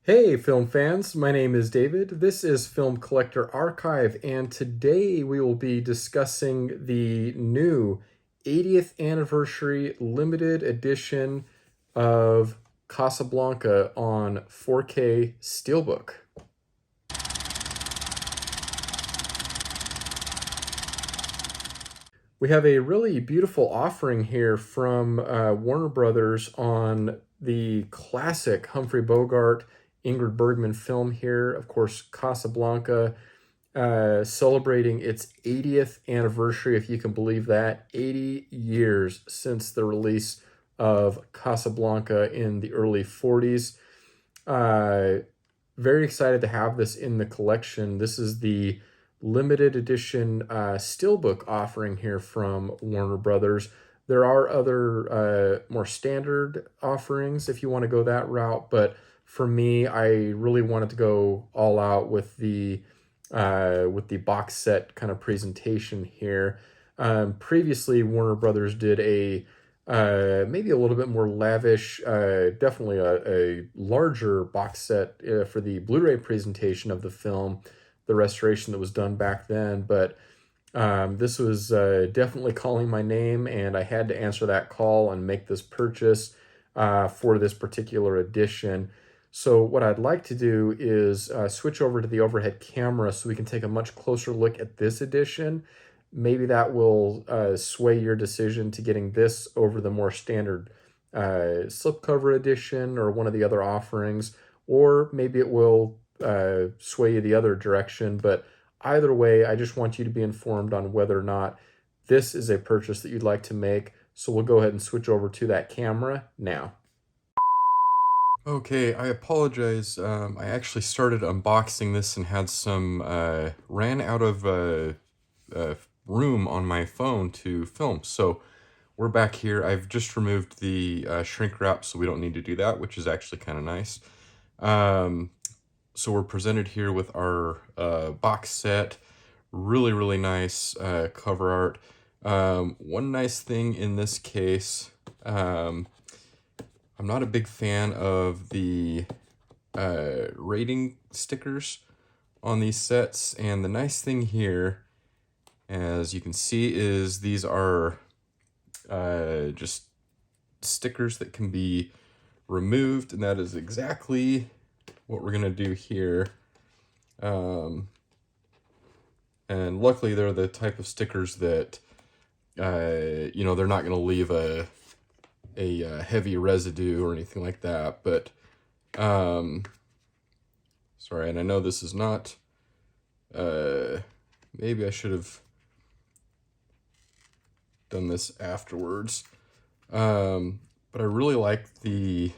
Hey, film fans, my name is David. This is Film Collector Archive, and today we will be discussing the new 80th anniversary limited edition of Casablanca on 4K Steelbook. We have a really beautiful offering here from Warner Brothers on the classic Humphrey Bogart, Ingrid Bergman film here. Of course, Casablanca, celebrating its 80th anniversary, if you can believe that. 80 years since the release of Casablanca in the early 40s. Very excited to have this in the collection. This is the limited edition Steelbook offering here from Warner Brothers. There are other more standard offerings if you want to go that route, but for me, I really wanted to go all out with the box set kind of presentation here. Previously, Warner Brothers did a maybe a little bit more lavish, definitely a larger box set for the Blu-ray presentation of the film, the restoration that was done back then. But this was definitely calling my name, and I had to answer that call and make this purchase for this particular edition. So what I'd like to do is switch over to the overhead camera so we can take a much closer look at this edition. Maybe that will sway your decision to getting this over the more standard slipcover edition or one of the other offerings, or maybe it will sway you the other direction. But either way, I just want you to be informed on whether or not this is a purchase that you'd like to make. So we'll go ahead and switch over to that camera now. Okay, I apologize. I actually started unboxing this and had some, ran out of room on my phone to film. So we're back here. I've just removed the shrink wrap, so we don't need to do that, which is actually kind of nice. So we're presented here with our box set. Really, really nice cover art. One nice thing in this case, I'm not a big fan of the rating stickers on these sets, and the nice thing here, as you can see, is these are just stickers that can be removed, and that is exactly what we're gonna do here. And luckily they're the type of stickers that you know, they're not gonna leave a heavy residue or anything like that. But sorry, and I know this is not maybe I should have done this afterwards, but I really like the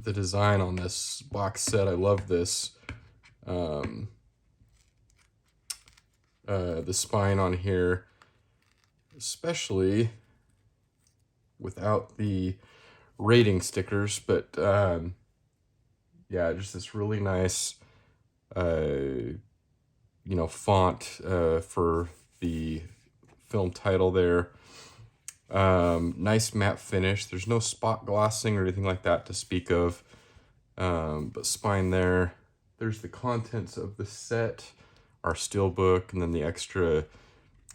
design on this box set. I love this the spine on here, especially without the rating stickers. But yeah, just this really nice you know, font for the film title there. Nice matte finish. There's no spot glossing or anything like that to speak of, but spine there. There's the contents of the set, our steelbook, and then the extra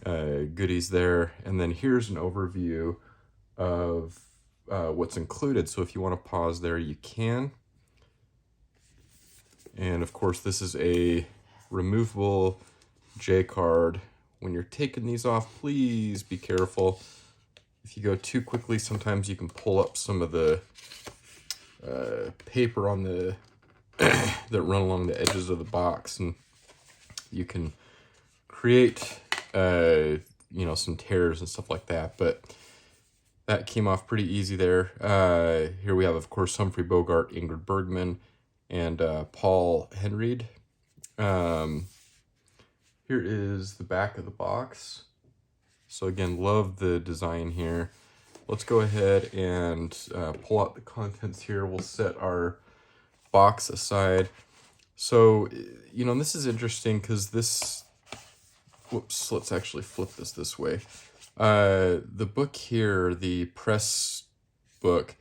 goodies there. And then here's an overview of what's included. So if you want to pause there, you can. And of course, this is a removable J card. When you're taking these off, please be careful. If you go too quickly, sometimes you can pull up some of the paper on the that run along the edges of the box, and you can create you know, some tears and stuff like that. But that came off pretty easy there. Here we have, of course, Humphrey Bogart, Ingrid Bergman, and Paul Henreid. Here is the back of the box. So again, love the design here. Let's go ahead and pull out the contents here. We'll set our box aside. So, you know, this is interesting because this, whoops, let's actually flip this way. The book here, the press book,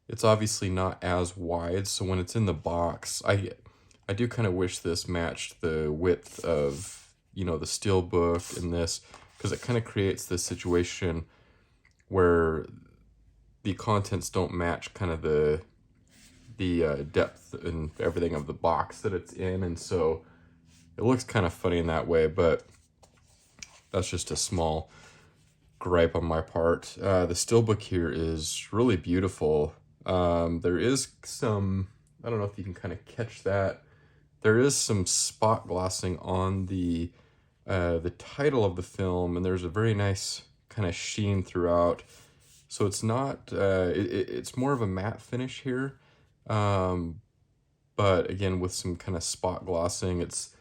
It's obviously not as wide, so when it's in the box, I do kind of wish this matched the width of, you know, the Steelbook and this, because it kind of creates this situation where the contents don't match kind of the depth and everything of the box that it's in, and so it looks kind of funny in that way, but that's just a small gripe on my part. The Steelbook here is really beautiful. There is some, I don't know if you can kind of catch that, there is some spot glossing on the title of the film, and there's a very nice kind of sheen throughout. So it's not, it's more of a matte finish here. But again, with some kind of spot glossing, it's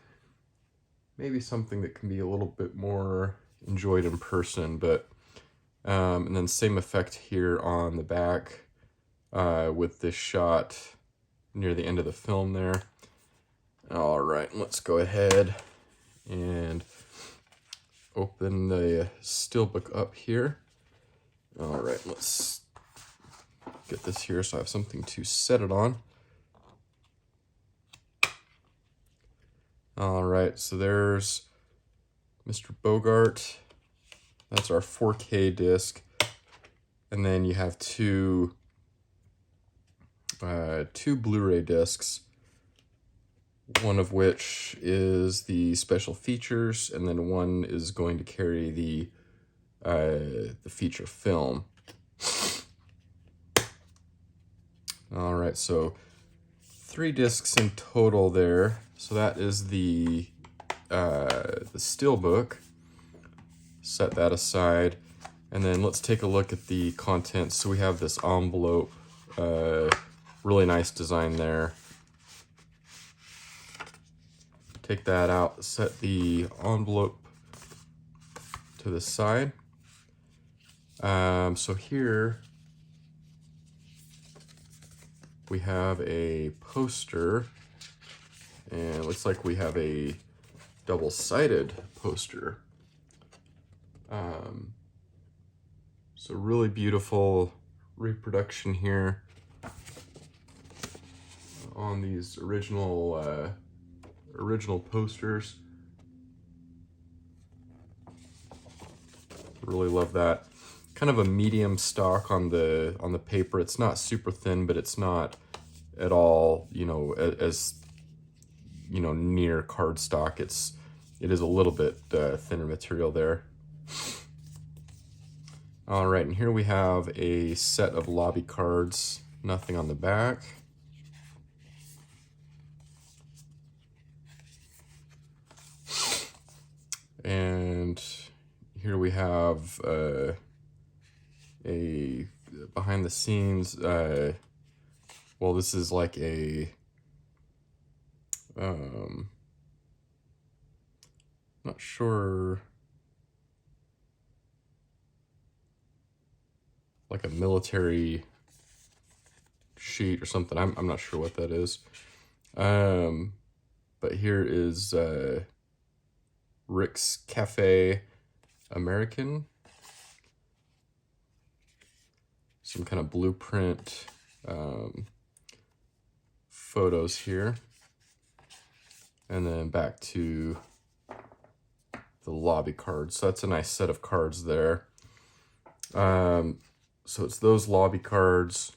maybe something that can be a little bit more enjoyed in person. But and then same effect here on the back with this shot near the end of the film there. All right, let's go ahead and open the Steelbook up here. All right, let's get this here so I have something to set it on. All right, so there's Mr. Bogart. That's our 4K disc. And then you have two Blu-ray discs, one of which is the special features, and then one is going to carry the feature film. All right, so 3 discs in total there. So that is the Steelbook. Set that aside, and then let's take a look at the contents. So we have this envelope, really nice design there. Take that out, set the envelope to the side. So here we have a poster, and it looks like we have a double-sided poster. So really beautiful reproduction here on these original posters. Really love that. Kind of a medium stock on the paper. It's not super thin, but it's not at all, you know, as you know, near cardstock. It is a little bit thinner material there. All right, and here we have a set of lobby cards, nothing on the back. And here we have a behind the scenes, well, this is like a, not sure, like a military sheet or something. I'm not sure what that is. But here is Rick's Cafe American. Some kind of blueprint photos here. And then back to the lobby cards. So that's a nice set of cards there. So it's those lobby cards,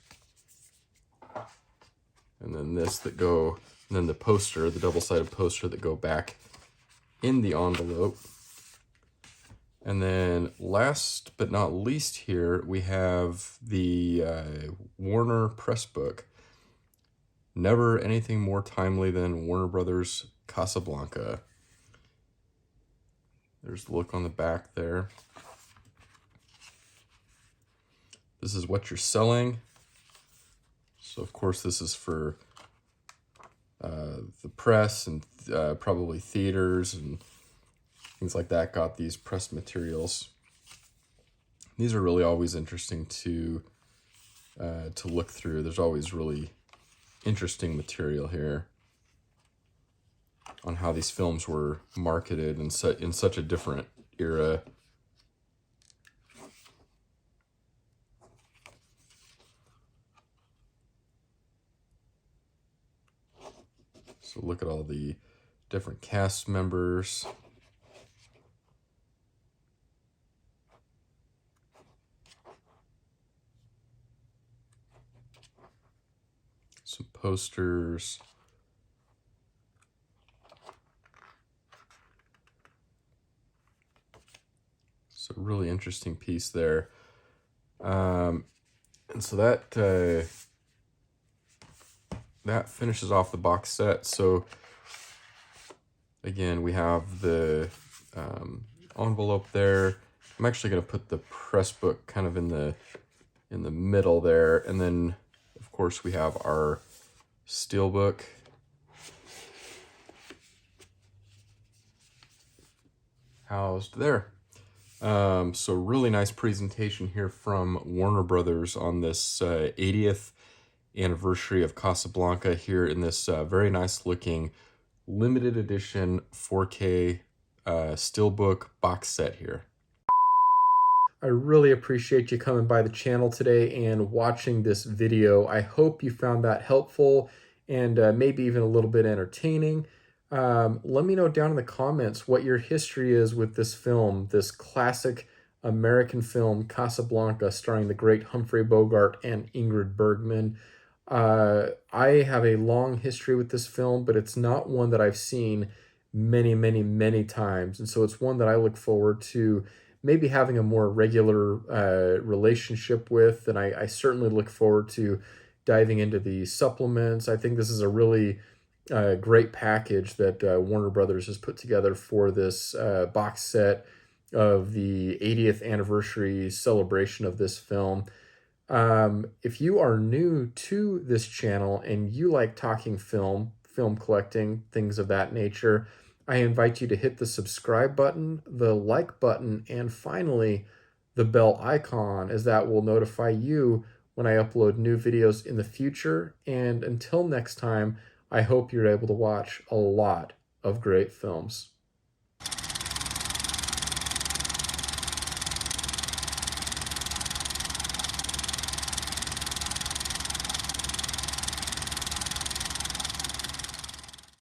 and then this that go, and then the poster, the double-sided poster that go back in the envelope. And then last but not least here, we have the Warner press book. Never anything more timely than Warner Brothers Casablanca. There's the look on the back there. This is what you're selling. So of course this is for the press and probably theaters and things like that got these press materials. These are really always interesting to look through. There's always really interesting material here on how these films were marketed in such a different era. So look at all the different cast members. Some posters. So really interesting piece there. And so that finishes off the box set. So again, we have the envelope there. I'm actually going to put the press book kind of in the middle there, and then of course we have our Steelbook. Housed there. So really nice presentation here from Warner Brothers on this 80th anniversary of Casablanca here in this very nice looking limited edition 4K Steelbook box set here. I really appreciate you coming by the channel today and watching this video. I hope you found that helpful and maybe even a little bit entertaining. Let me know down in the comments what your history is with this film, this classic American film, Casablanca, starring the great Humphrey Bogart and Ingrid Bergman. I have a long history with this film, but it's not one that I've seen many times. And so it's one that I look forward to maybe having a more regular relationship with. And I certainly look forward to diving into the supplements. I think this is a really great package that Warner Brothers has put together for this box set of the 80th anniversary celebration of this film. If you are new to this channel and you like talking film collecting, things of that nature, I invite you to hit the subscribe button, the like button, and finally the bell icon, as that will notify you when I upload new videos in the future. And until next time, I hope you're able to watch a lot of great films.